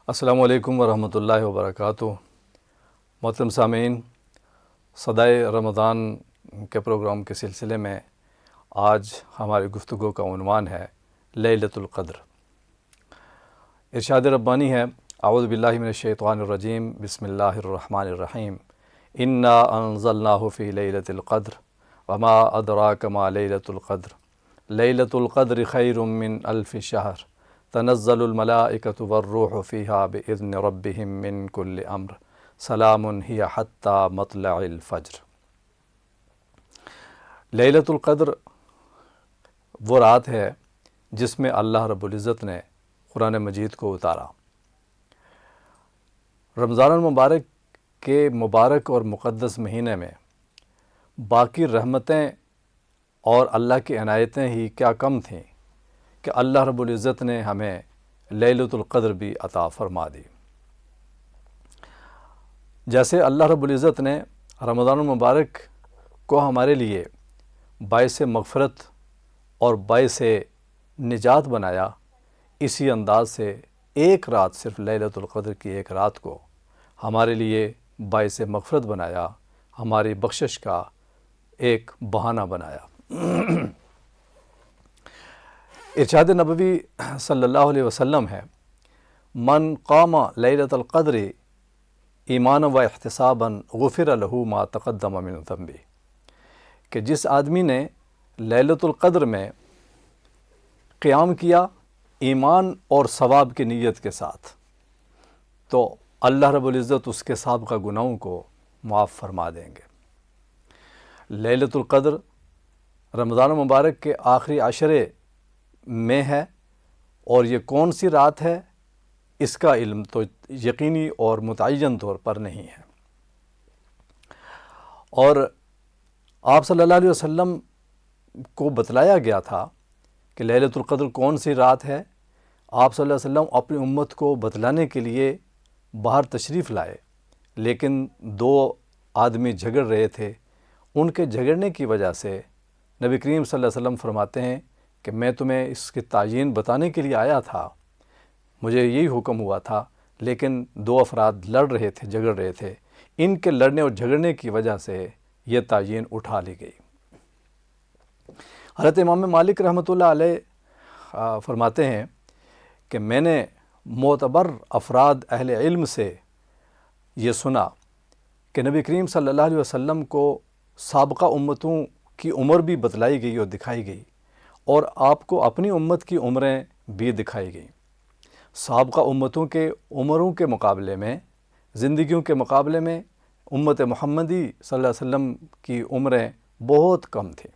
السلام علیکم ورحمۃ اللہ وبرکاتہ۔ محترم سامعین، صدائے رمضان کے پروگرام کے سلسلے میں آج ہماری گفتگو کا عنوان ہے لیلۃ القدر۔ ارشاد ربانی ہے، اعوذ باللہ من الشیطان الرجیم، بسم اللہ الرحمن الرحیم، انا انزلناہ فی لیلۃ القدر وما ادراک ما لیلۃ القدر، لیلۃ القدر خیر من الف شہر، تنزل الملائکۃ والروح فیہا باذن ربہم من کل امر، سلام ہی حتی مطلع الفجر۔ لیلۃ القدر وہ رات ہے جس میں اللہ رب العزت نے قرآن مجید کو اتارا۔ رمضان المبارک کے مبارک اور مقدس مہینے میں باقی رحمتیں اور اللہ کی عنایتیں ہی کیا کم تھیں کہ اللہ رب العزت نے ہمیں لیلۃ القدر بھی عطا فرما دی۔ جیسے اللہ رب العزت نے رمضان المبارک کو ہمارے لیے باعث مغفرت اور باعث نجات بنایا، اسی انداز سے ایک رات، صرف لیلۃ القدر کی ایک رات کو ہمارے لیے باعث مغفرت بنایا، ہماری بخشش کا ایک بہانہ بنایا۔ ارشاد نبوی صلی اللہ علیہ وسلم ہے، من قام لیلۃ القدر ایمانا و احتسابا غفر له ما تقدم من ذنبہ، کہ جس آدمی نے لیلۃ القدر میں قیام کیا ایمان اور ثواب کی نیت کے ساتھ، تو اللہ رب العزت اس کے سابقہ گناہوں کو معاف فرما دیں گے۔ لیلۃ القدر رمضان المبارک کے آخری عشرے میں ہے، اور یہ کون سی رات ہے اس کا علم تو یقینی اور متعین طور پر نہیں ہے۔ اور آپ صلی اللہ علیہ وسلم کو بتلایا گیا تھا کہ لیلۃ القدر کون سی رات ہے۔ آپ صلی اللہ علیہ وسلم اپنی امت کو بتلانے کے لیے باہر تشریف لائے، لیکن دو آدمی جھگڑ رہے تھے۔ ان کے جھگڑنے کی وجہ سے نبی کریم صلی اللہ علیہ وسلم فرماتے ہیں کہ میں تمہیں اس کی تعیین بتانے کے لیے آیا تھا، مجھے یہی حکم ہوا تھا، لیکن دو افراد لڑ رہے تھے، جھگڑ رہے تھے، ان کے لڑنے اور جھگڑنے کی وجہ سے یہ تعیین اٹھا لی گئی۔ حضرت امام مالک رحمۃ اللہ علیہ فرماتے ہیں کہ میں نے معتبر افراد اہل علم سے یہ سنا کہ نبی کریم صلی اللہ علیہ وسلم کو سابقہ امتوں کی عمر بھی بتلائی گئی اور دکھائی گئی، اور آپ کو اپنی امت کی عمریں بھی دکھائی گئیں۔ سابقہ امتوں کے عمروں کے مقابلے میں، زندگیوں کے مقابلے میں امت محمدی صلی اللہ علیہ وسلم کی عمریں بہت کم تھیں۔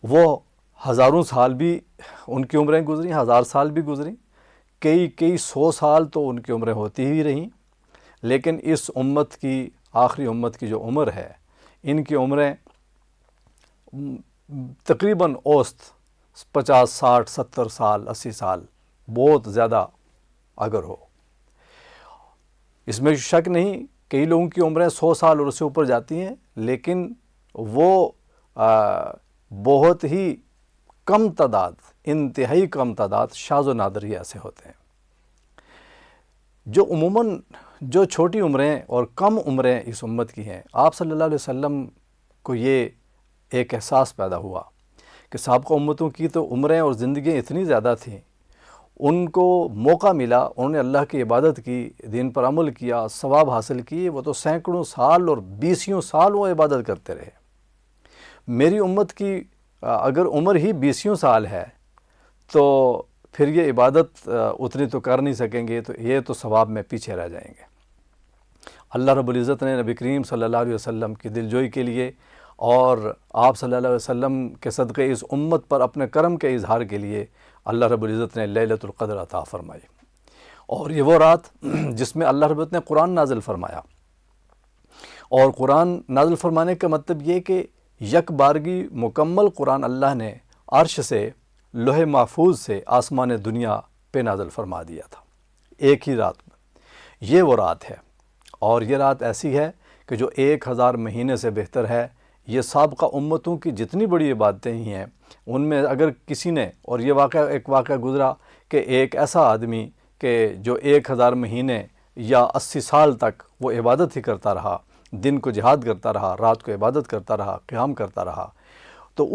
وہ ہزاروں سال بھی ان کی عمریں گزری، 1000 سال بھی گزری، کئی 100 سال تو ان کی عمریں ہوتی ہی رہیں، لیکن اس امت کی، آخری امت کی جو عمر ہے، ان کی عمریں تقریباً اوسط 50 60 70 سال 80 سال، بہت زیادہ اگر ہو۔ اس میں شک نہیں، کئی لوگوں کی عمریں 100 سال اور اس سے اوپر جاتی ہیں، لیکن وہ بہت ہی کم تعداد، انتہائی کم تعداد، شاذ و نادر ہی ایسے ہوتے ہیں۔ جو عموماً جو چھوٹی عمریں اور کم عمریں اس امت کی ہیں، آپ صلی اللہ علیہ وسلم کو یہ ایک احساس پیدا ہوا کہ سابقہ امتوں کی تو عمریں اور زندگیاں اتنی زیادہ تھیں، ان کو موقع ملا، انہوں نے اللہ کی عبادت کی، دین پر عمل کیا، ثواب حاصل کیے، وہ تو سینکڑوں سال اور 20 سال وہ عبادت کرتے رہے۔ میری امت کی اگر عمر ہی 20 سال ہے تو پھر یہ عبادت اتنی تو کر نہیں سکیں گے، تو یہ تو ثواب میں پیچھے رہ جائیں گے۔ اللہ رب العزت نے نبی کریم صلی اللہ علیہ وسلم کی دلجوئی کے لیے اور آپ صلی اللہ علیہ وسلم کے صدقے اس امت پر اپنے کرم کے اظہار کے لیے اللہ رب العزت نے لیلۃ القدر عطا فرمائی۔ اور یہ وہ رات جس میں اللہ رب العزت نے قرآن نازل فرمایا، اور قرآن نازل فرمانے کا مطلب یہ کہ یک بارگی مکمل قرآن اللہ نے عرش سے، لوح محفوظ سے آسمان دنیا پہ نازل فرما دیا تھا ایک ہی رات میں۔ یہ وہ رات ہے، اور یہ رات ایسی ہے کہ جو 1000 مہینے سے بہتر ہے۔ یہ سابقہ امتوں کی جتنی بڑی عبادتیں ہی ہیں، ان میں اگر کسی نے، اور یہ ایک واقعہ گزرا کہ ایک ایسا آدمی کہ جو 1000 مہینے یا 80 سال تک وہ عبادت ہی کرتا رہا، دن کو جہاد کرتا رہا، رات کو عبادت کرتا رہا، قیام کرتا رہا، تو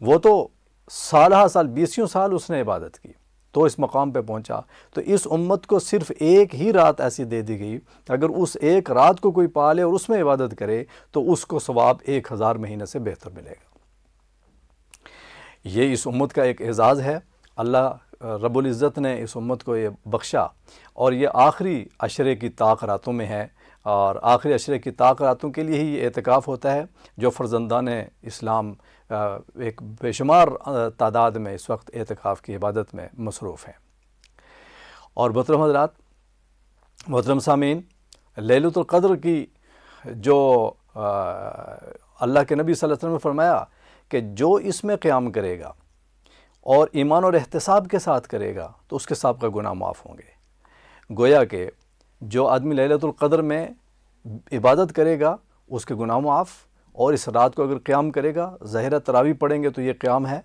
وہ تو سالہ سال 20 سال اس نے عبادت کی تو اس مقام پہ پہنچا۔ تو اس امت کو صرف ایک ہی رات ایسی دے دی گئی کہ اگر اس ایک رات کو کوئی پالے اور اس میں عبادت کرے تو اس کو ثواب 1000 مہینے سے بہتر ملے گا۔ یہ اس امت کا ایک اعزاز ہے، اللہ رب العزت نے اس امت کو یہ بخشا، اور یہ آخری عشرے کی طاق راتوں میں ہے، اور آخری عشرے کی طاق راتوں کے لیے ہی یہ اعتکاف ہوتا ہے جو فرزندان اسلام ایک بے شمار تعداد میں اس وقت اعتکاف کی عبادت میں مصروف ہیں۔ اور محترم حضرات، محترم سامعین، لیلۃ القدر کی جو اللہ کے نبی صلی اللہ علیہ وسلم نے فرمایا کہ جو اس میں قیام کرے گا اور ایمان اور احتساب کے ساتھ کرے گا تو اس کے سابقہ گناہ معاف ہوں گے۔ گویا کہ جو آدمی لیلۃ القدر میں عبادت کرے گا اس کے گناہ معاف، اور اس رات کو اگر قیام کرے گا، ظاہرہ تراویح پڑھیں گے تو یہ قیام ہے،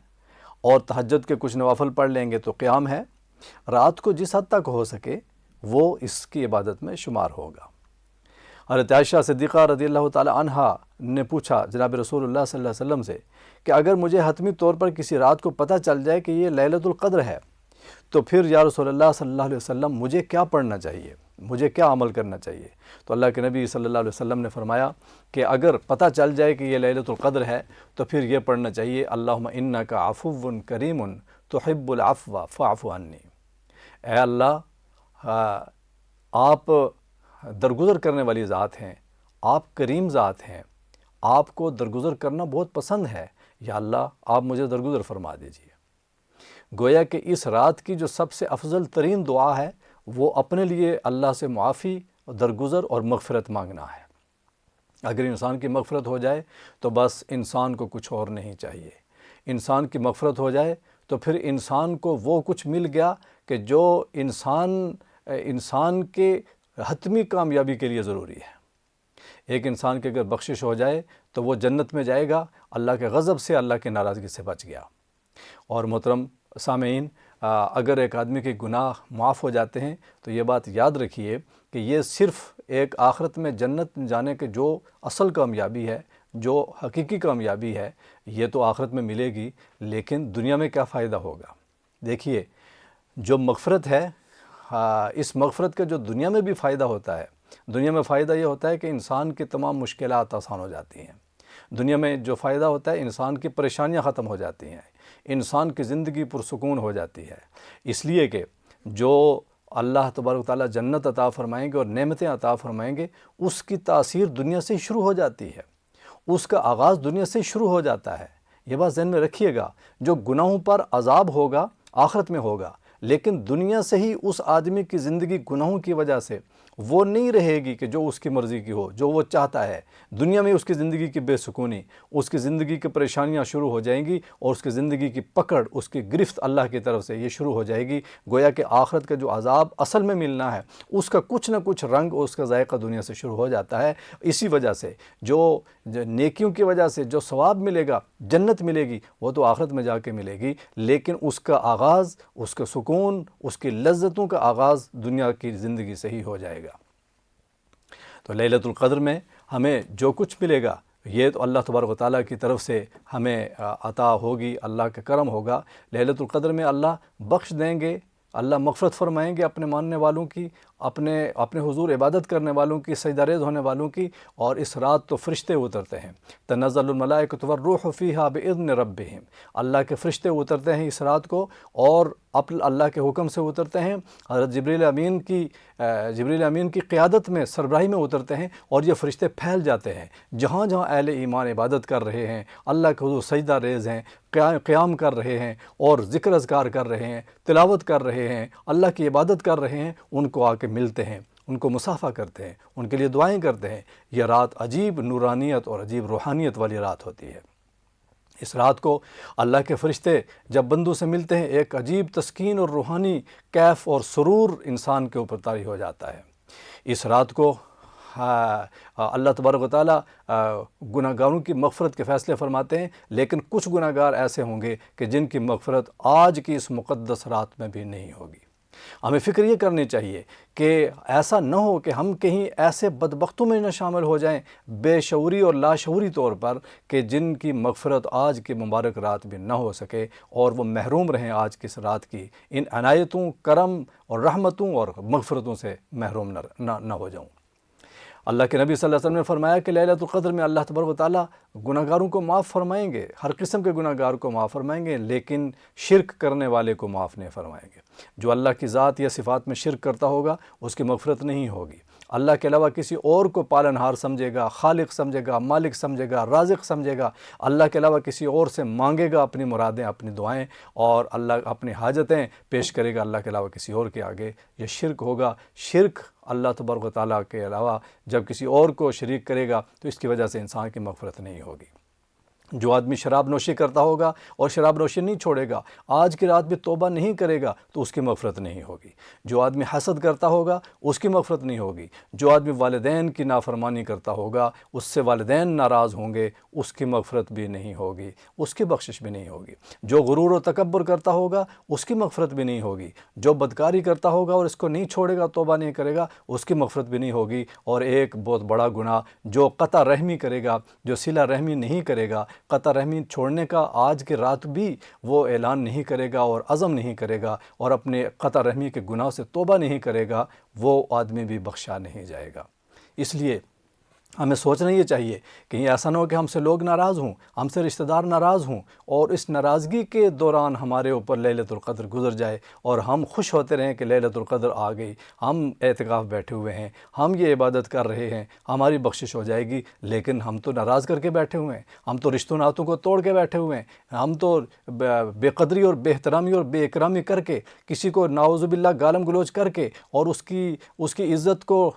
اور تہجد کے کچھ نوافل پڑھ لیں گے تو قیام ہے، رات کو جس حد تک ہو سکے وہ اس کی عبادت میں شمار ہوگا۔ حضرت عائشہ صدیقہ رضی اللہ تعالی عنہا نے پوچھا جناب رسول اللہ صلی اللہ علیہ وسلم سے کہ اگر مجھے حتمی طور پر کسی رات کو پتہ چل جائے کہ یہ لیلۃ القدر ہے تو پھر یا رسول اللہ صلی اللہ علیہ وسلم مجھے کیا پڑھنا چاہیے، مجھے کیا عمل کرنا چاہیے؟ تو اللہ کے نبی صلی اللہ علیہ وسلم نے فرمایا کہ اگر پتہ چل جائے کہ یہ لیلۃ القدر ہے تو پھر یہ پڑھنا چاہیے اللہم انک عفو کریم تحب العفو فاعف عنی۔ اے اللہ، آپ درگزر کرنے والی ذات ہیں، آپ کریم ذات ہیں، آپ کو درگزر کرنا بہت پسند ہے، یا اللہ آپ مجھے درگزر فرما دیجیے۔ گویا کہ اس رات کی جو سب سے افضل ترین دعا ہے وہ اپنے لیے اللہ سے معافی، درگزر اور مغفرت مانگنا ہے۔ اگر انسان کی مغفرت ہو جائے تو بس انسان کو کچھ اور نہیں چاہیے۔ انسان کی مغفرت ہو جائے تو پھر انسان کو وہ کچھ مل گیا کہ جو انسان کے حتمی کامیابی کے لیے ضروری ہے۔ ایک انسان کی اگر بخشش ہو جائے تو وہ جنت میں جائے گا، اللہ کے غضب سے، اللہ کی ناراضگی سے بچ گیا۔ اور محترم سامعین، اگر ایک آدمی کے گناہ معاف ہو جاتے ہیں تو یہ بات یاد رکھیے کہ یہ صرف ایک آخرت میں جنت جانے کے جو اصل کامیابی ہے، جو حقیقی کامیابی ہے، یہ تو آخرت میں ملے گی، لیکن دنیا میں کیا فائدہ ہوگا؟ دیکھیے، جو مغفرت ہے، اس مغفرت کا جو دنیا میں بھی فائدہ ہوتا ہے، دنیا میں فائدہ یہ ہوتا ہے کہ انسان کی تمام مشکلات آسان ہو جاتی ہیں۔ دنیا میں جو فائدہ ہوتا ہے، انسان کی پریشانیاں ختم ہو جاتی ہیں، انسان کی زندگی پرسکون ہو جاتی ہے، اس لیے کہ جو اللہ تبارک و تعالیٰ جنت عطا فرمائیں گے اور نعمتیں عطا فرمائیں گے، اس کی تاثیر دنیا سے شروع ہو جاتی ہے، اس کا آغاز دنیا سے شروع ہو جاتا ہے۔ یہ بات ذہن میں رکھیے گا، جو گناہوں پر عذاب ہوگا آخرت میں ہوگا، لیکن دنیا سے ہی اس آدمی کی زندگی گناہوں کی وجہ سے وہ نہیں رہے گی کہ جو اس کی مرضی کی ہو، جو وہ چاہتا ہے۔ دنیا میں اس کی زندگی کی بے سکونی، اس کی زندگی کی پریشانیاں شروع ہو جائیں گی، اور اس کی زندگی کی پکڑ، اس کی گرفت اللہ کی طرف سے یہ شروع ہو جائے گی۔ گویا کہ آخرت کا جو عذاب اصل میں ملنا ہے، اس کا کچھ نہ کچھ رنگ اور اس کا ذائقہ دنیا سے شروع ہو جاتا ہے۔ اسی وجہ سے جو نیکیوں کی وجہ سے جو ثواب ملے گا، جنت ملے گی، وہ تو آخرت میں جا کے ملے گی، لیکن اس کا آغاز، اس کا سکون، اس کی لذتوں کا آغاز دنیا کی زندگی سے ہی ہو جائے گا۔ تو لیلۃ القدر میں ہمیں جو کچھ ملے گا یہ تو اللہ تبارک و تعالیٰ کی طرف سے ہمیں عطا ہوگی، اللہ کا کرم ہوگا۔ لیلۃ القدر میں اللہ بخش دیں گے، اللہ مغفرت فرمائیں گے اپنے ماننے والوں کی، اپنے حضور عبادت کرنے والوں کی، سجدہ ریز ہونے والوں کی، اور اس رات تو فرشتے اترتے ہیں۔ تنزل الملائکۃ والروح فیہا بإذن ربہم، اللہ کے فرشتے اترتے ہیں اس رات کو، اور اللہ کے حکم سے اترتے ہیں۔ حضرت جبریل امین کی قیادت میں، سربراہی میں اترتے ہیں، اور یہ فرشتے پھیل جاتے ہیں جہاں جہاں اہل ایمان عبادت کر رہے ہیں، اللہ کے حضور سجدہ ریز ہیں، قیام کر رہے ہیں، اور ذکر اذکار کر رہے ہیں، تلاوت کر رہے ہیں، اللہ کی عبادت کر رہے ہیں، ان کو آ کے ملتے ہیں، ان کو مصافحہ کرتے ہیں، ان کے لیے دعائیں کرتے ہیں۔ یہ رات عجیب نورانیت اور عجیب روحانیت والی رات ہوتی ہے۔ اس رات کو اللہ کے فرشتے جب بندوں سے ملتے ہیں، ایک عجیب تسکین اور روحانی کیف اور سرور انسان کے اوپر طاری ہو جاتا ہے۔ اس رات کو اللہ تبارک و تعالیٰ گناہ گاروں کی مغفرت کے فیصلے فرماتے ہیں، لیکن کچھ گناہ گار ایسے ہوں گے کہ جن کی مغفرت آج کی اس مقدس رات میں بھی نہیں ہوگی۔ ہمیں فکر یہ کرنی چاہیے کہ ایسا نہ ہو کہ ہم کہیں ایسے بدبختوں میں نہ شامل ہو جائیں بے شعوری اور لاشعوری طور پر کہ جن کی مغفرت آج کی مبارک رات بھی نہ ہو سکے اور وہ محروم رہیں آج کی اس رات کی ان عنایتوں، کرم اور رحمتوں اور مغفرتوں سے محروم نہ ہو جاؤں۔ اللہ کے نبی صلی اللہ علیہ وسلم نے فرمایا کہ لیلۃ القدر میں اللہ تبارک و تعالیٰ گناہ گاروں کو معاف فرمائیں گے، ہر قسم کے گناہ گار کو معاف فرمائیں گے، لیکن شرک کرنے والے کو معاف نہیں فرمائیں گے۔ جو اللہ کی ذات یا صفات میں شرک کرتا ہوگا اس کی مغفرت نہیں ہوگی۔ اللہ کے علاوہ کسی اور کو پالنہار سمجھے گا، خالق سمجھے گا، مالک سمجھے گا، رازق سمجھے گا، اللہ کے علاوہ کسی اور سے مانگے گا اپنی مرادیں، اپنی دعائیں اور اللہ اپنی حاجتیں پیش کرے گا اللہ کے علاوہ کسی اور کے آگے، یہ شرک ہوگا۔ شرک اللہ تبارک و تعالیٰ کے علاوہ جب کسی اور کو شریک کرے گا تو اس کی وجہ سے انسان کی مغفرت نہیں ہوگی۔ جو آدمی شراب نوشی کرتا ہوگا اور شراب نوشی نہیں چھوڑے گا، آج کی رات بھی توبہ نہیں کرے گا تو اس کی مغفرت نہیں ہوگی۔ جو آدمی حسد کرتا ہوگا اس کی مغفرت نہیں ہوگی۔ جو آدمی والدین کی نافرمانی کرتا ہوگا، اس سے والدین ناراض ہوں گے، اس کی مغفرت بھی نہیں ہوگی، اس کی بخشش بھی نہیں ہوگی۔ جو غرور و تکبر کرتا ہوگا اس کی مغفرت بھی نہیں ہوگی۔ جو بدکاری کرتا ہوگا اور اس کو نہیں چھوڑے گا، توبہ نہیں کرے گا، اس کی مغفرت بھی نہیں ہوگی۔ اور ایک بہت بڑا گناہ جو قطع رحمی کرے گا، جو صلہ رحمی نہیں کرے گا، قطع رحمی چھوڑنے کا آج کے رات بھی وہ اعلان نہیں کرے گا اور عزم نہیں کرے گا اور اپنے قطع رحمی کے گناہ سے توبہ نہیں کرے گا، وہ آدمی بھی بخشا نہیں جائے گا۔ اس لیے ہمیں سوچنا یہ چاہیے کہیں ایسا نہ ہو کہ ہم سے لوگ ناراض ہوں، ہم سے رشتہ دار ناراض ہوں اور اس ناراضگی کے دوران ہمارے اوپر لیلۃ القدر گزر جائے اور ہم خوش ہوتے رہیں کہ لیلۃ القدر آ گئی، ہم اعتکاف بیٹھے ہوئے ہیں، ہم یہ عبادت کر رہے ہیں، ہماری بخشش ہو جائے گی، لیکن ہم تو ناراض کر کے بیٹھے ہوئے ہیں، ہم تو رشتوں ناتوں کو توڑ کے بیٹھے ہوئے ہیں، ہم تو بے قدری اور بے احترامی اور بے اکرامی کر کے، کسی کو نعوذ باللہ گالم گلوچ کر کے اور اس کی عزت کو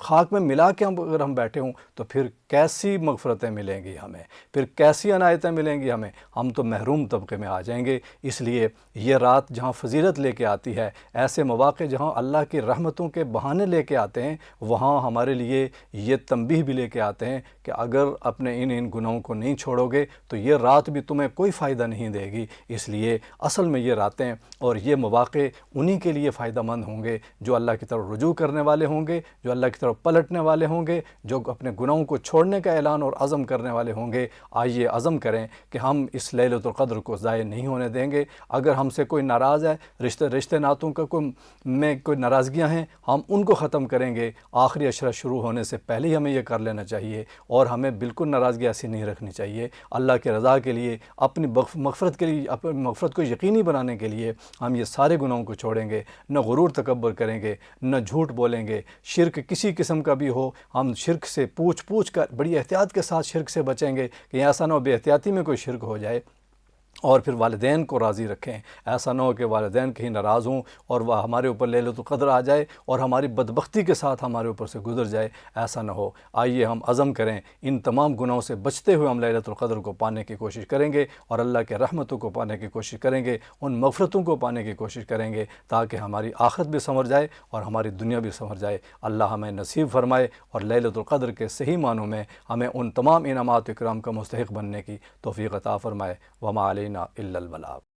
خاک میں ملا کے اگر ہم بیٹھے ہوں تو پھر کیسی مغفرتیں ملیں گی ہمیں، پھر کیسی عنایتیں ملیں گی ہمیں، ہم تو محروم طبقے میں آ جائیں گے۔ اس لیے یہ رات جہاں فضیلت لے کے آتی ہے، ایسے مواقع جہاں اللہ کی رحمتوں کے بہانے لے کے آتے ہیں، وہاں ہمارے لیے یہ تنبیہ بھی لے کے آتے ہیں کہ اگر اپنے ان گناہوں کو نہیں چھوڑو گے تو یہ رات بھی تمہیں کوئی فائدہ نہیں دے گی۔ اس لیے اصل میں یہ راتیں اور یہ مواقع انہی کے لیے فائدہ مند ہوں گے جو اللہ کی طرف رجوع کرنے والے ہوں گے، جو اللہ کی طرف پلٹنے والے ہوں گے، جو اپنے گناہوں کو چھوڑنے کا اعلان اور عزم کرنے والے ہوں گے۔ آئیے عزم کریں کہ ہم اس لیلۃ القدر کو ضائع نہیں ہونے دیں گے۔ اگر ہم سے کوئی ناراض ہے، رشتے ناتوں کا کوئی ناراضگیاں ہیں، ہم ان کو ختم کریں گے۔ آخری عشرہ شروع ہونے سے پہلے ہی ہمیں یہ کر لینا چاہیے اور ہمیں بالکل ناراضگی ایسی نہیں رکھنی چاہیے۔ اللہ کے رضا کے لیے، اپنی مغفرت کے لیے، اپنی مغفرت کو یقینی بنانے کے لیے ہم یہ سارے گناہوں کو چھوڑیں گے، نہ غرور تکبر کریں گے، نہ جھوٹ بولیں گے، شرک کسی قسم کا بھی ہو ہم شرک سے پوچھ کر بڑی احتیاط کے ساتھ شرک سے بچیں گے کہ ایسا نہ ہو بے احتیاطی میں کوئی شرک ہو جائے۔ اور پھر والدین کو راضی رکھیں، ایسا نہ ہو کہ والدین کہیں ناراض ہوں اور وہ ہمارے اوپر لیلۃ القدر آ جائے اور ہماری بدبختی کے ساتھ ہمارے اوپر سے گزر جائے، ایسا نہ ہو۔ آئیے ہم عزم کریں، ان تمام گناہوں سے بچتے ہوئے ہم لیلۃ القدر کو پانے کی کوشش کریں گے اور اللہ کے رحمتوں کو پانے کی کوشش کریں گے، ان مغفرتوں کو پانے کی کوشش کریں گے تاکہ ہماری آخرت بھی سنور جائے اور ہماری دنیا بھی سنور جائے۔ اللہ ہمیں نصیب فرمائے اور لیلۃ القدر کے صحیح معنوں میں ہمیں ان تمام انعامات و اکرام کا مستحق بننے کی توفیق عطا فرمائے۔ وما علینا الا البلاغ۔